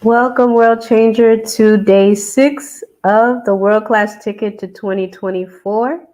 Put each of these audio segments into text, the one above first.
Welcome, World Changer, to day 6 of the World Class Ticket to 2024.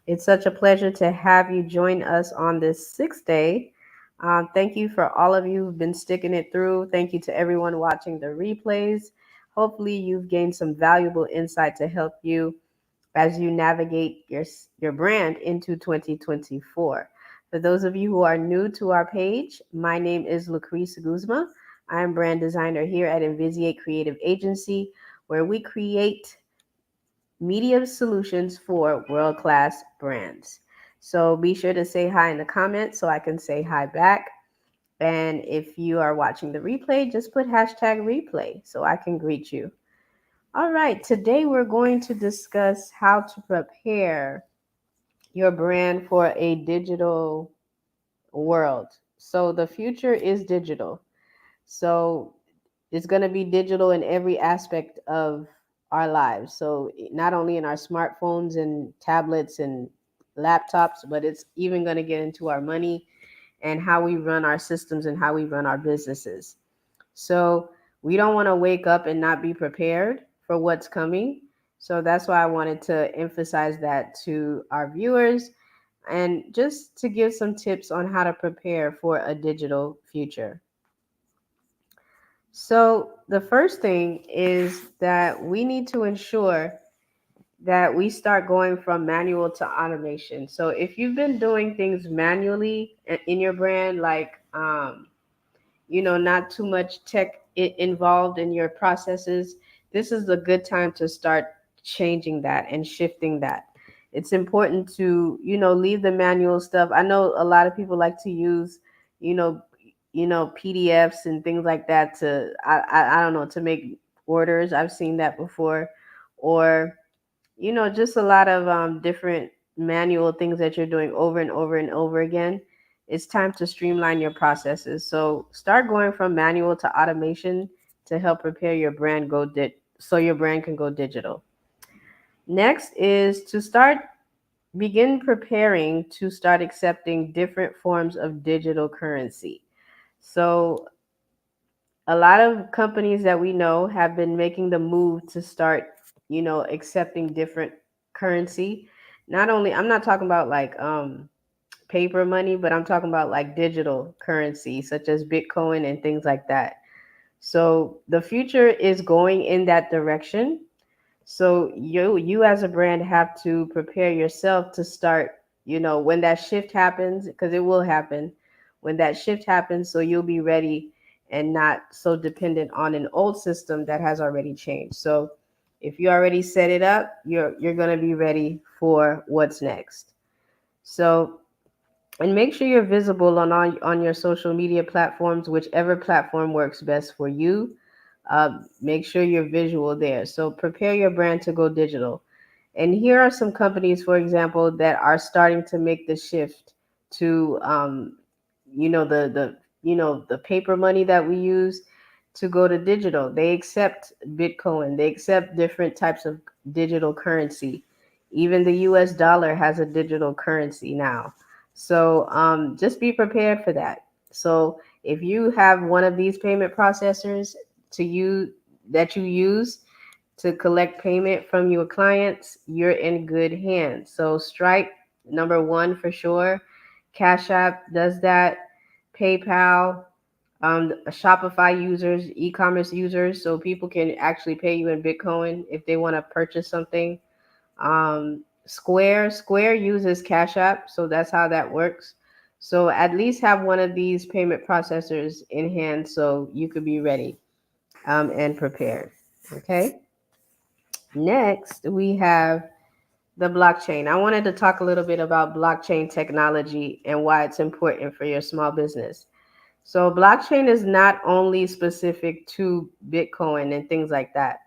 It's such a pleasure to have you join us on this sixth day. Thank you for all of you who've been sticking it through. Thank you to everyone watching the replays. Hopefully, you've gained some valuable insight to help you as you navigate your brand into 2024. For those of you who are new to our page, my name is Lucrece Guzma. I am brand designer here at Envisiate Creative Agency, where we create media solutions for world-class brands. So be sure to say hi in the comments so I can say hi back. And if you are watching the replay, just put hashtag replay so I can greet you. All right, today we're going to discuss how to prepare your brand for a digital world. So the future is digital. So it's going to be digital in every aspect of our lives. So not only in our smartphones and tablets and laptops, but it's even going to get into our money and how we run our systems and how we run our businesses. So we don't want to wake up and not be prepared for what's coming. So that's why I wanted to emphasize that to our viewers and just to give some tips on how to prepare for a digital future. So the first thing is that we need to ensure that we start going from manual to automation. So if you've been doing things manually in your brand, like not too much tech involved in your processes, this is a good time to start changing that and shifting that. It's important to, leave the manual stuff. I know a lot of people like to use, you know, PDFs and things like that to, I don't know, to make orders. I've seen that before. Or, just a lot of different manual things that you're doing over and over and over again. It's time to streamline your processes. So start going from manual to automation to help prepare your brand so your brand can go digital. Next is to begin preparing to start accepting different forms of digital currency. So a lot of companies that we know have been making the move to start, accepting different currency. Not only, I'm not talking about like paper money, but I'm talking about like digital currency such as Bitcoin and things like that. So the future is going in that direction. So you as a brand have to prepare yourself to start, when that shift happens, because it will happen. When that shift happens, so you'll be ready and not so dependent on an old system that has already changed. So if you already set it up, you're going to be ready for what's next. So, and make sure you're visible on your social media platforms, whichever platform works best for you. Make sure you're visual there. So prepare your brand to go digital. And here are some companies, for example, that are starting to make the shift to, the paper money that we use to go to digital. They accept Bitcoin. They accept different types of digital currency. Even the U.S. dollar has a digital currency now. So just be prepared for that. So if you have one of these payment processors to you that you use to collect payment from your clients, you're in good hands. So Stripe, number one for sure. Cash App does that. PayPal, Shopify users, e-commerce users, so people can actually pay you in Bitcoin if they want to purchase something. Square uses Cash App, so that's how that works. So at least have one of these payment processors in hand so you could be ready and prepared. Okay. Next, we have the blockchain. I wanted to talk a little bit about blockchain technology and why it's important for your small business. So, blockchain is not only specific to Bitcoin and things like that.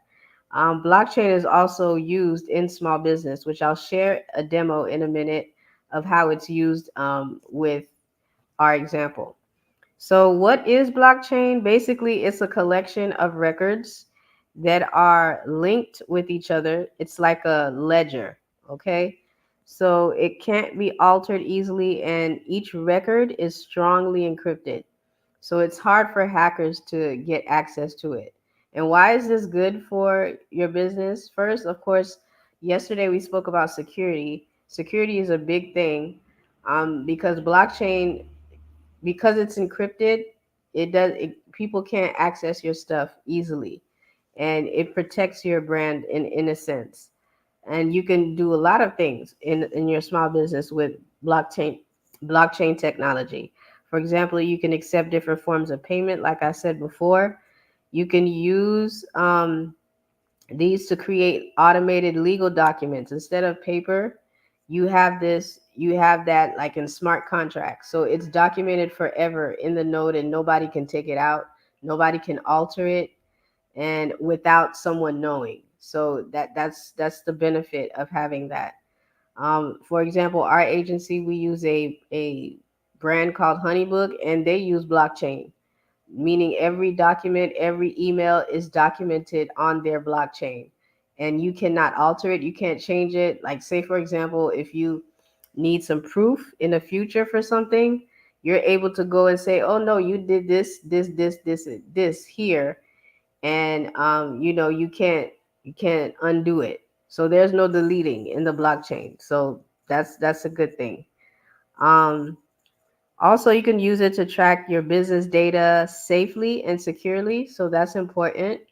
Blockchain is also used in small business, which I'll share a demo in a minute of how it's used with our example. So, what is blockchain? Basically, it's a collection of records that are linked with each other. It's like a ledger, okay? So, it can't be altered easily, and each record is strongly encrypted. So, it's hard for hackers to get access to it. And why is this good for your business? First, of course, yesterday we spoke about security. Security is a big thing, because blockchain, because it's encrypted, people can't access your stuff easily, and it protects your brand in a sense. And you can do a lot of things in your small business with blockchain blockchain technology. For example, you can accept different forms of payment, like I said before. You can use these to create automated legal documents instead of paper. You have that like in smart contracts, so it's documented forever in the node and nobody can take it out, nobody can alter it, and without someone knowing. So that's the benefit of having that. For example, our agency, we use a brand called Honeybook, and they use blockchain, meaning every document, every email is documented on their blockchain, and you cannot alter it, you can't change it. Like, say for example, if you need some proof in the future for something, you're able to go and say, oh no, you did this here, and you can't undo it. So there's no deleting in the blockchain. So that's a good thing. um Also, you can use it to track your business data safely and securely, so that's important.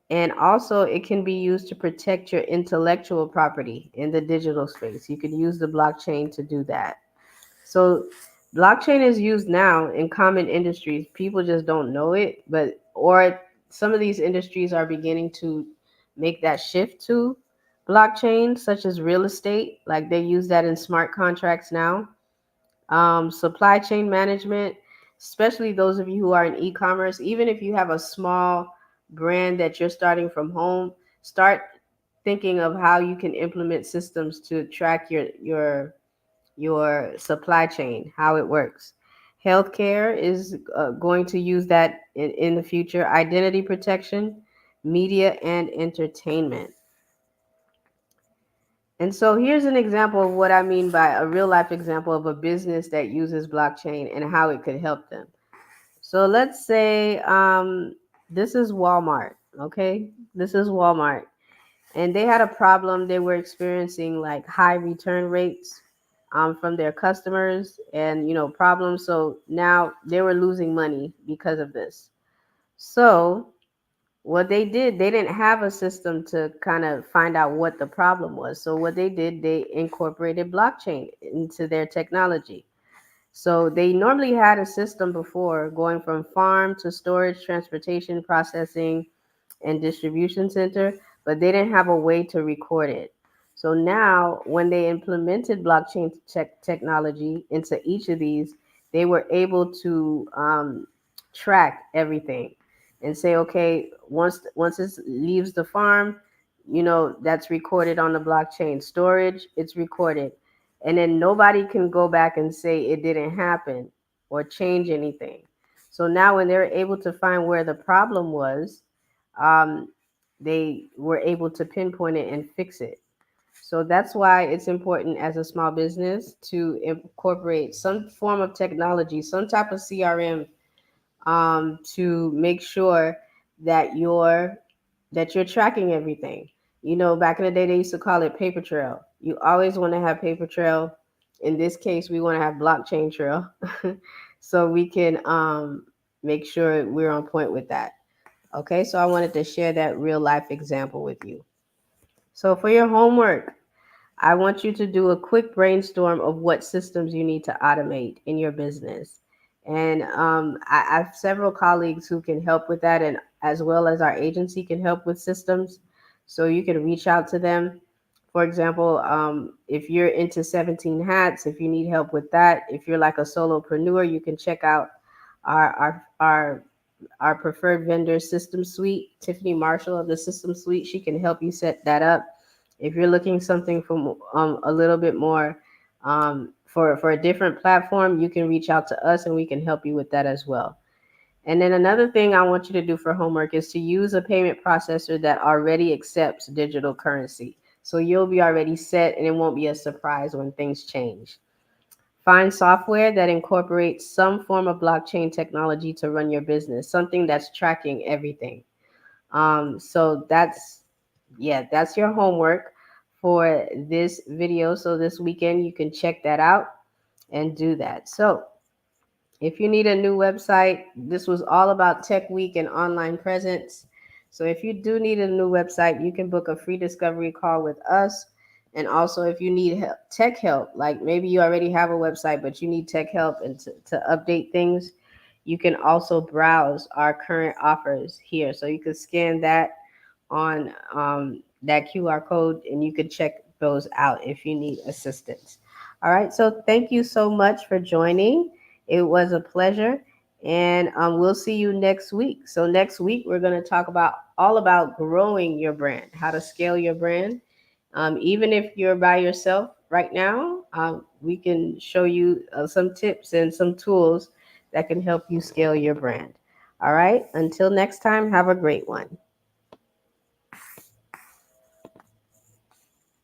And also, it can be used to protect your intellectual property in the digital space. You can use the blockchain to do that. So, blockchain is used now in common industries. People just don't know it, but or some of these industries are beginning to make that shift to blockchain, such as real estate. Like they use that in smart contracts now. Supply chain management, especially those of you who are in e-commerce, even if you have a small brand that you're starting from home, start thinking of how you can implement systems to track your supply chain, how it works. Healthcare is going to use that in the future. Identity protection, media and entertainment. And so here's an example of what I mean by a real life example of a business that uses blockchain and how it could help them. So let's say this is Walmart, okay? This is Walmart. And they had a problem. They were experiencing like high return rates from their customers and, problems. So now they were losing money because of this. So what they did, they didn't have a system to kind of find out what the problem was. So what they did, they incorporated blockchain into their technology. So they normally had a system before going from farm to storage, transportation, processing, and distribution center, but they didn't have a way to record it. So now, when they implemented blockchain technology into each of these, they were able to track everything and say, okay, once it leaves the farm, that's recorded on the blockchain. Storage, it's recorded, and then nobody can go back and say it didn't happen or change anything. So now, when they're able to find where the problem was, um, they were able to pinpoint it and fix it. So that's why it's important as a small business to incorporate some form of technology, some type of CRM, to make sure that you're tracking everything. Back in the day, they used to call it paper trail. You always want to have paper trail. In this case, we want to have blockchain trail, so we can make sure we're on point with that. Okay, so I wanted to share that real life example with you. So for your homework, I want you to do a quick brainstorm of what systems you need to automate in your business. And I have several colleagues who can help with that, and as well as our agency can help with systems. So you can reach out to them. For example, if you're into 17 hats, if you need help with that, if you're like a solopreneur, you can check out our our preferred vendor system suite. Tiffany Marshall of the system suite, she can help you set that up. If you're looking something from a little bit more for a different platform, you can reach out to us and we can help you with that as well. And then another thing I want you to do for homework is to use a payment processor that already accepts digital currency. So you'll be already set and it won't be a surprise when things change. Find software that incorporates some form of blockchain technology to run your business, something that's tracking everything. So that's your homework for this video. So this weekend you can check that out and do that. So if you need a new website, this was all about Tech Week and online presence. So if you do need a new website, you can book a free discovery call with us. And also, if you need help, tech help, like maybe you already have a website, but you need tech help and to update things, you can also browse our current offers here. So you can scan that on that QR code and you can check those out if you need assistance. All right. So thank you so much for joining. It was a pleasure. And we'll see you next week. So next week we're going to talk about all about growing your brand, how to scale your brand. Even if you're by yourself right now, we can show you some tips and some tools that can help you scale your brand. All right. Until next time, have a great one.